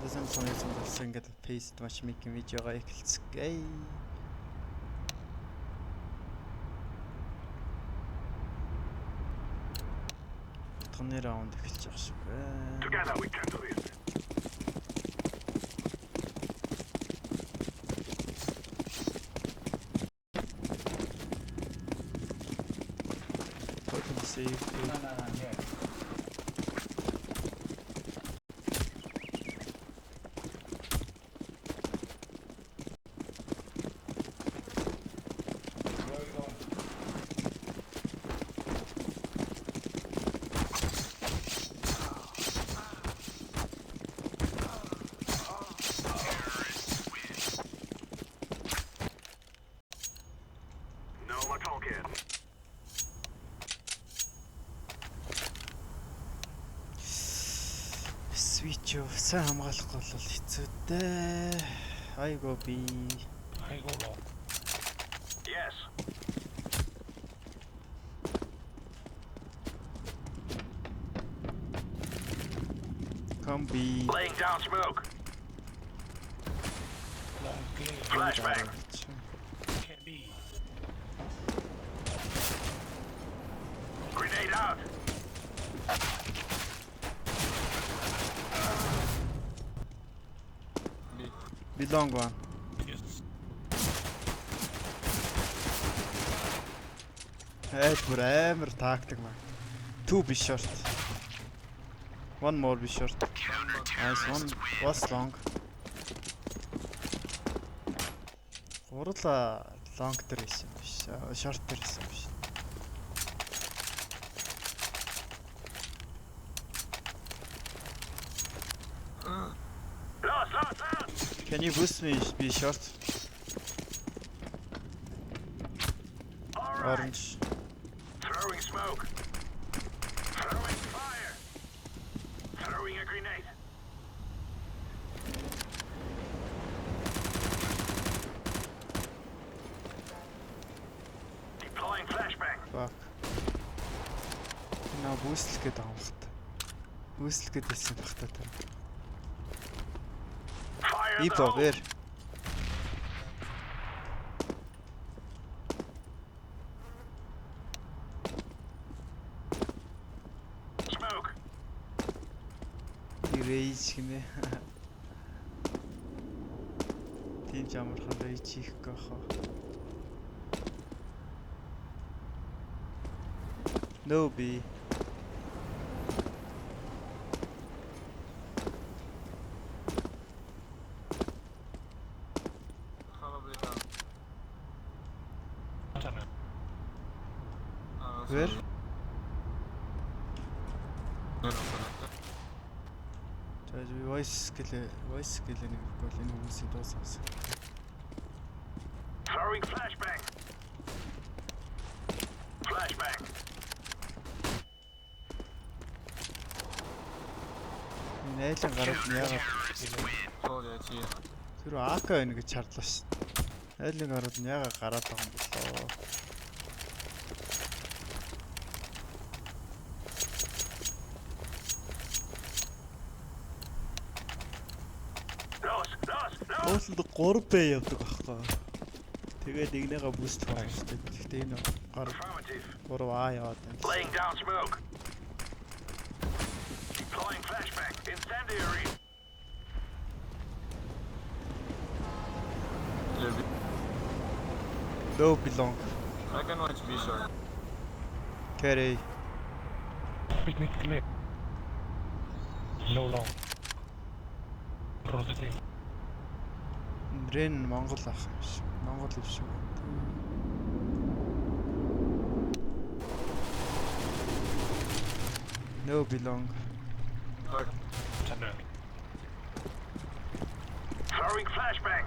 Дэсэн сонирхолтой ингээд paste matchmaking видеогоо эхэлцгээе. Таны раунд эхэлж байгаа шүү. Together we can do this. Save. No, yeah. Where are we going? No more talking. Switch юу сайн хамгаалахгүй бол хэцүү дээ. Айгоо би. Айгуу лоо. Yes. Combi. Laying down smoke. Long clear. Flashbang. Can't be. Grenade out. Belong one. Yes. Бүр амар тактик маа. 2 be short. One more be short. Nice one. Was long. Гурла long дээр байсан биш. Short дээр байсан биш. Lost. Can you boost me be short? All right. Orange. Throwing smoke. Throwing fire. Throwing a grenade. Deploying flashbang. Fuck. Наа бүүслэх гээд байгаа юм байна. Бүүслэх гээд байсан байх та тэр. Fire in the Ипо hole. вэр. Smoke. Рейж гинэ. Тийм ч амархан рейж хийх гохоо. No B. Probably down. Turn. Where? За би voice skill нэг гол энэ хүмүүсийн дуусгасан. Throwing flashbang. Flashbang. Найлан гараад нь яагаад Oh yeah, gee. тэр АК байна гэж хардлаа ш. Найлан гараад нь яагаад гараад байгаа юм болоо. Lost. Ууланд 3P явдаг байхгүй. Тэгээд нэгнийгээ буст байгаа шүү дээ. Гэхдээ энэ гар Affirmative. 3А яваад байна. Laying down smoke. Deploying flashbang. Incendiary. Low belong. I can watch B short. Carry. Picnic clear. No long. Rotating. Рен Монгол ах юм шиг. Монгол юм шиг. No belong. Third. Turn. Throwing flashbang.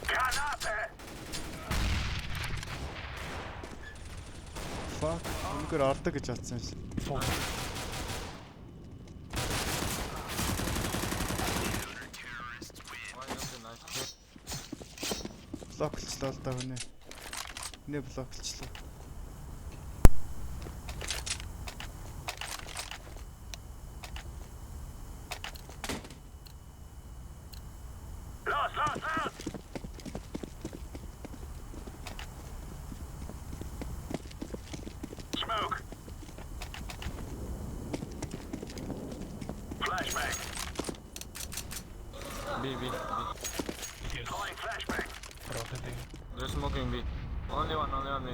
Granate. Fuck. Үнэхээр ордог гэж бодсон юм шиг. Four. Why is the knife? Блоклчлоо л да хүнээ. Хүнээ блоклчлоо. B. Yes. Calling flashbang. Rotating. They're smoking B. Only one B.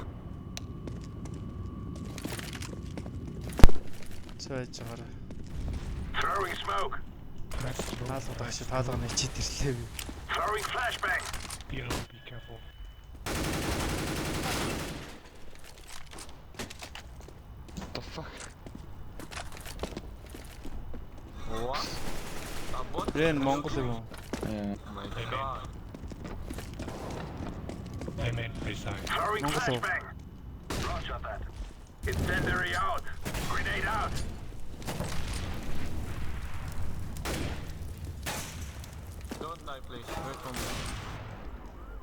Цайж байгаарай. Throwing smoke. That's true. Таалга багш таалга нэчид ирлээ би. Throwing flashbang. Yellow, be careful. The fuck? What? A bot? Рэн Монгол юм уу? Yeah. Oh my god. I meant precise. Throwing Mongol. flashbang. Roger that. Incendiary out. Grenade out. Don't die, please. Wait for me.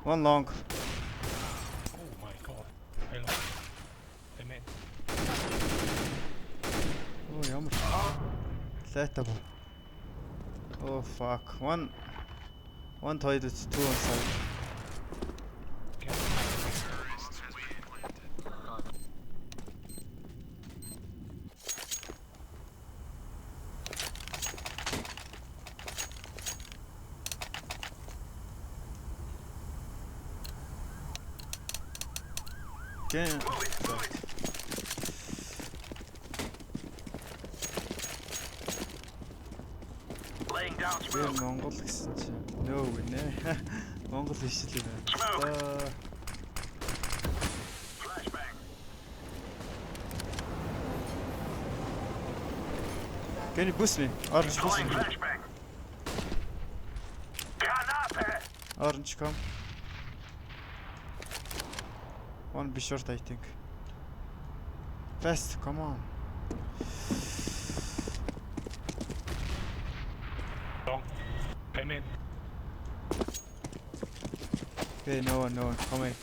One long. Oh my god. Hello. I meant. Оо ямар. Лайта бо. Oh fuck. One toilet, two on side. God. Okay. Move it. Laying down Рэн smoke. Монгол гэсэн чи. Нөө гинэ. Монгол ишл юм байна. Flashbang. Can you boost me? Orange boost Calling me. flashbang. Granate. Orange come. One be short I think. Fast, come on. Long. I meant. Okay, no one. Come in.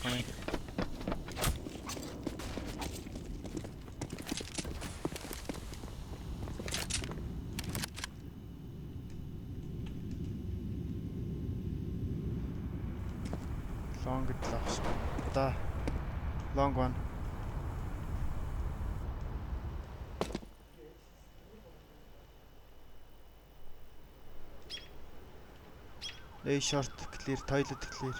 Long тлааш. Да. Long one. A short clear, toilet clear.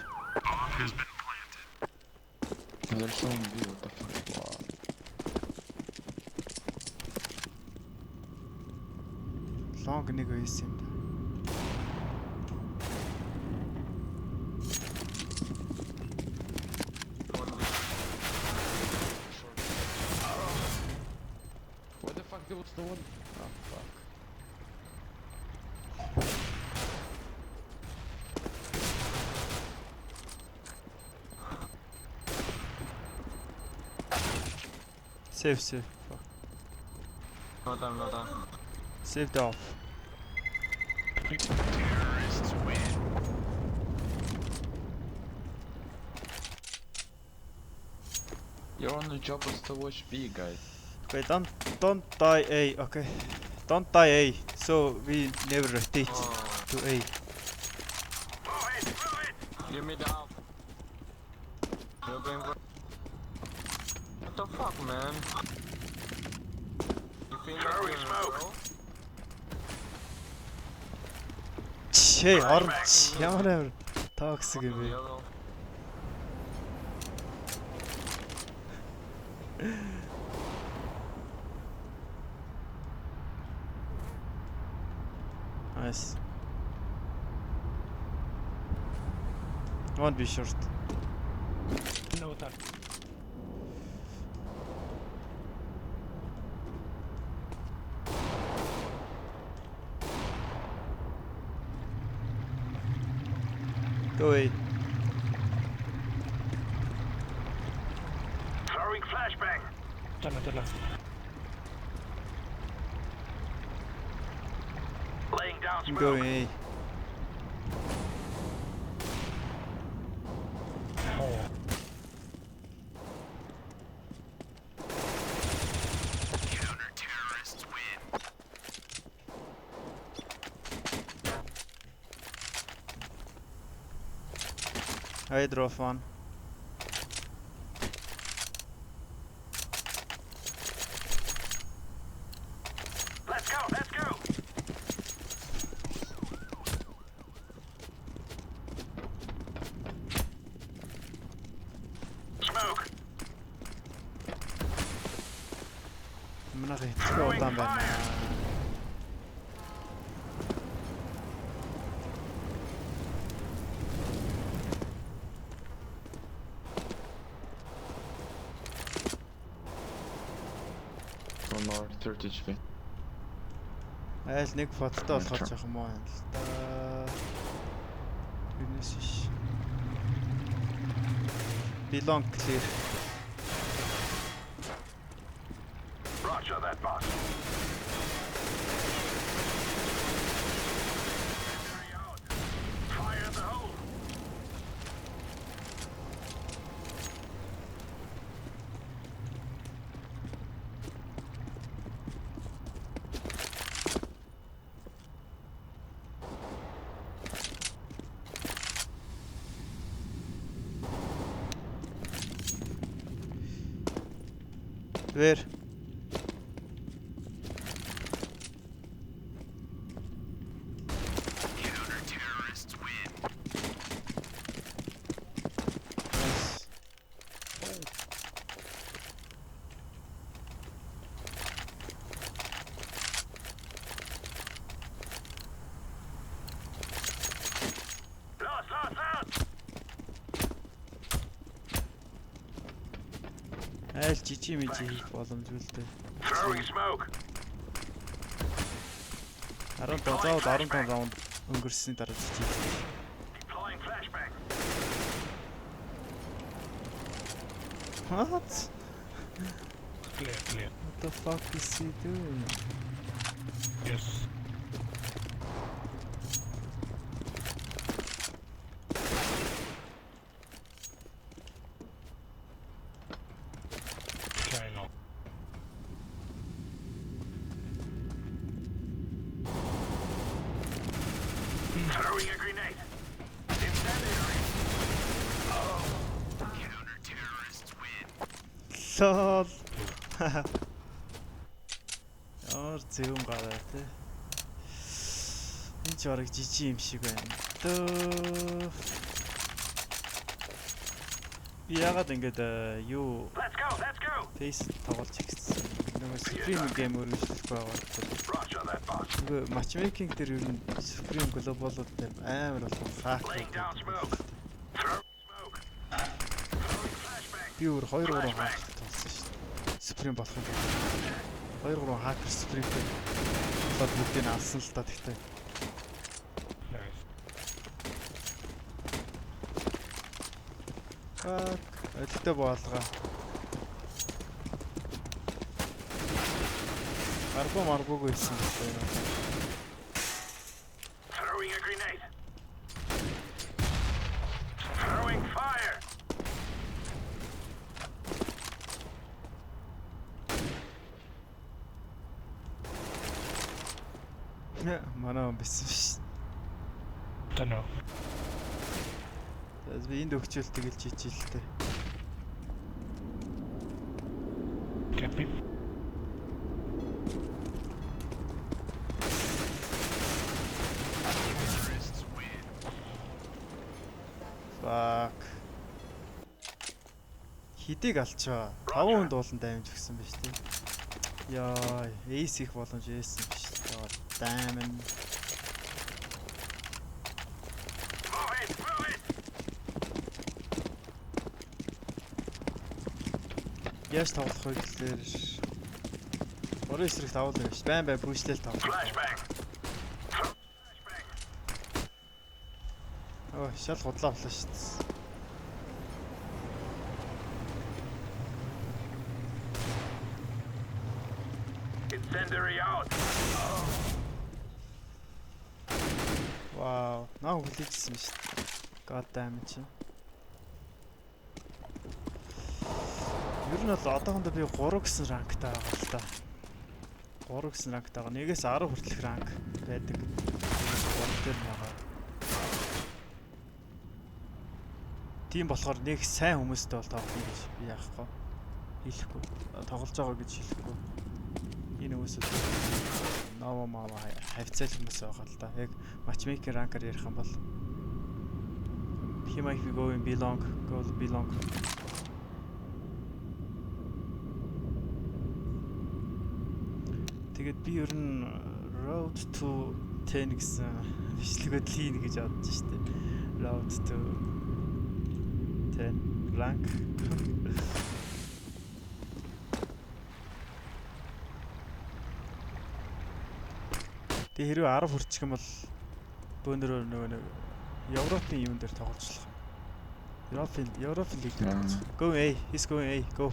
There's someone B, what the fuck? Wow. Long нэг өйс юм да. What the fuck, there was no one? Oh fuck. Save. Fuck. No time. Saved off. Your only job was to watch B, guys. Okay, don't die A. Okay, don't die A. So we never rotate Oh, to A. Move it. give me the up. You're going for. What the fuck, man? You feel Throwing like smoke. bro? Чээ оранж ямар toxic юм бэ? Yellow. Nice. One be short. No that. Go A. Throwing flashbang. Chala. Laying down I'm smoke. going A. Oh. I drove one. Let's go. хэвчээ удаан байна. One more 30 HP. Айл нэг фототой болохоор жоохон муу юм л да. Юунес ш. Belong clear. Roger that, boss. Incendiary out. Fire in the hole. Where? Nice. Lost. Айл жижиг мижи хийх боломжгүй л дээ. Throwing smoke. 15 раунд өнгөрсөний дараа жижиг. Deploying flashbang. What? Clear. What the fuck is he doing? Yes. Okay, no. Throwing a grenade. Incendiary. Counter-terrorists win. Лол. Яар зөвөн гараа те. Энэ ч бараг жижиг юм шиг байна. Дөө. Би яагаад ингэж юу Let's go. face тоглож ихсэн. Нөгөө Supreme game өргөжлөхгүй байгаа. Roger that, boss. Нөгөө matchmaking дээр ер нь Supreme global-ууд дээр амар болгон hack. Laying down smoke. Throw smoke. Throwing flashbang. Би өөр 2-3 hack тоглосон шүү дээ. Supreme болох юм. 2-3 hacker Supreme дээр бод бүгдийг алсан л та тэгтээ. Nice. Fuck. Өлтөө боолгоо. Маргуугүй байсан байна. Throwing a grenade. Throwing fire. Манай байсан биш. Don't know. За би энд өгчөөл тэгэл жижилтэй. Copy. Fuck. Хидийг алчаа. 5 хүнд уулан даймж өгсөн биз дээ. Яа, эйс их боломж байсан биш. Яа, даймн. Move it. Яаж тоглох вэ гэхээр орон эсрэг тавуулна гэж. Байн бүжлэл тавуулна. Flashbang. Оо, шал худлаа боллоо шүү дээ. Incendiary out. Вау, наа хүлээжсэн шүү дээ. God damn it. Ер нь бол одоохондоо би 3 гэсэн ранктай байгаа л та. 3 гэсэн ранктай байгаа. 1-ээс 10 хүртэлх ранк байдаг. 3 дээр байгаа. Тийм болохоор нэг сайн хүмүүстэй бол тоглоно гэж би яахгүй. Хэлэхгүй. Тоглож байгаа гэж хэлэхгүй. Энэ хүмүүсүүд ноо маа хавцал хүмүүс байгаа л та. Яг matchmaking ранкаар ярих юм бол he might be going belong. Тэгээд би ер нь Road to 10 гэсэн бичлэгүүд хийн гэж бодож штэ. Road to 10 rank. Тэгээ хэрвээ 10 хүрчих юм бол бөөнөрөө нөгөө нэг Европын юм дээр тоглочлох юм. Европын лиг дээр тоглох. Go A, he's going A, go.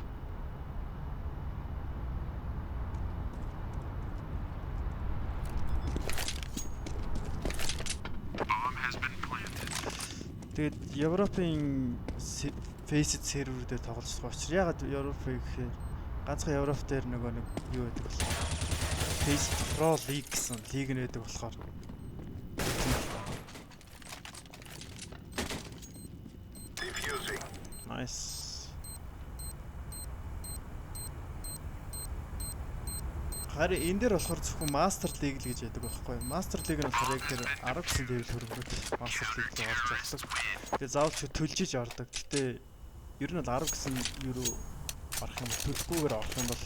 Тэгээд Европын Faceit сервер дээр тоглож байгаа учраас ягаад Европ гэхээр ганцхан Европ дээр нөгөө нэг юу гэдэг бол Faceit Pro League гэсэн лиг нь байдаг болохоор Defusing. nice. Харин энэ дээр болохоор зөвхөн Master League л гэж яддаг байхгүй. Master League нь болохоор яг тэр 10 гэсэн level хөрөнгөд Master League рүү орж авдаг. Тэгээ заавал ч төлжиж ордог. Гэтэ ер нь бол 10 гэсэн euro орох юм бол төлөхгүйгээр орох юм бол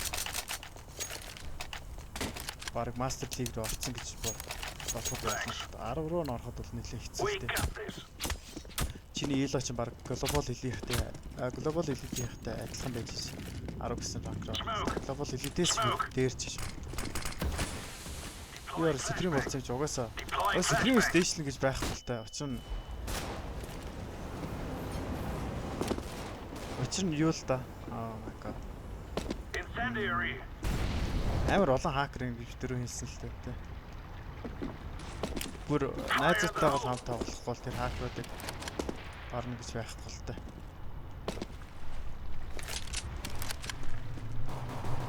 баг Master League рүү орсон гэж бодоход байна. 10 руу н ороход бол нэлээд We хэцүүтэй. got this. Чиний elo ч баг Global Elite-тэй Global Elite-тэй адилхан байж шээ. 10 гэсэн ранк руу. Global Elite-ээс дээр ч шээ. Яар стрим болсон гэж угаасаа. Стрим station гэж байх талтай. Учир нь юу л да? Oh my god. Incendiary. Амар олон хакер ингэж дөрөв хэлсэн л дээ. Бүр найзтайгаа хамт тоглохгүй бол тэр хакеруудыг орно гэж байхгүй л дээ.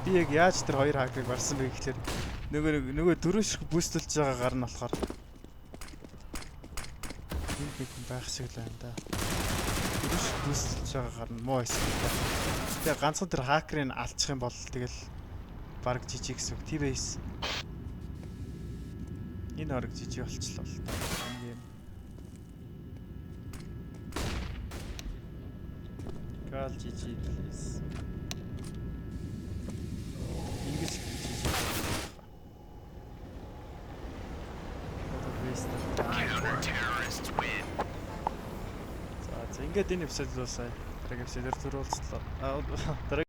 Би яг яаж тэр хоёр хакерыг барсан бэ гэхээр нөгөө дөрөв шиг бүүстэлж байгаагаар нь болохоор энэ нэг байх шиг л байна да. Дөрөв шиг бүүстэлж байгаагаар нь муу эсвэл. Тэгээ ганцхан тэр хакерыг алчих юм бол тэгэл баг жижиг гэсэн үг. T-base. Энэ орог жижиг болчихлоо л та. Юм. Гал жижиг please. Ингэж жижиг. Terrorists win. За ингээд энэ эпизод дуусаа. Дараагийн эпизодээр зөрүүлцлээ.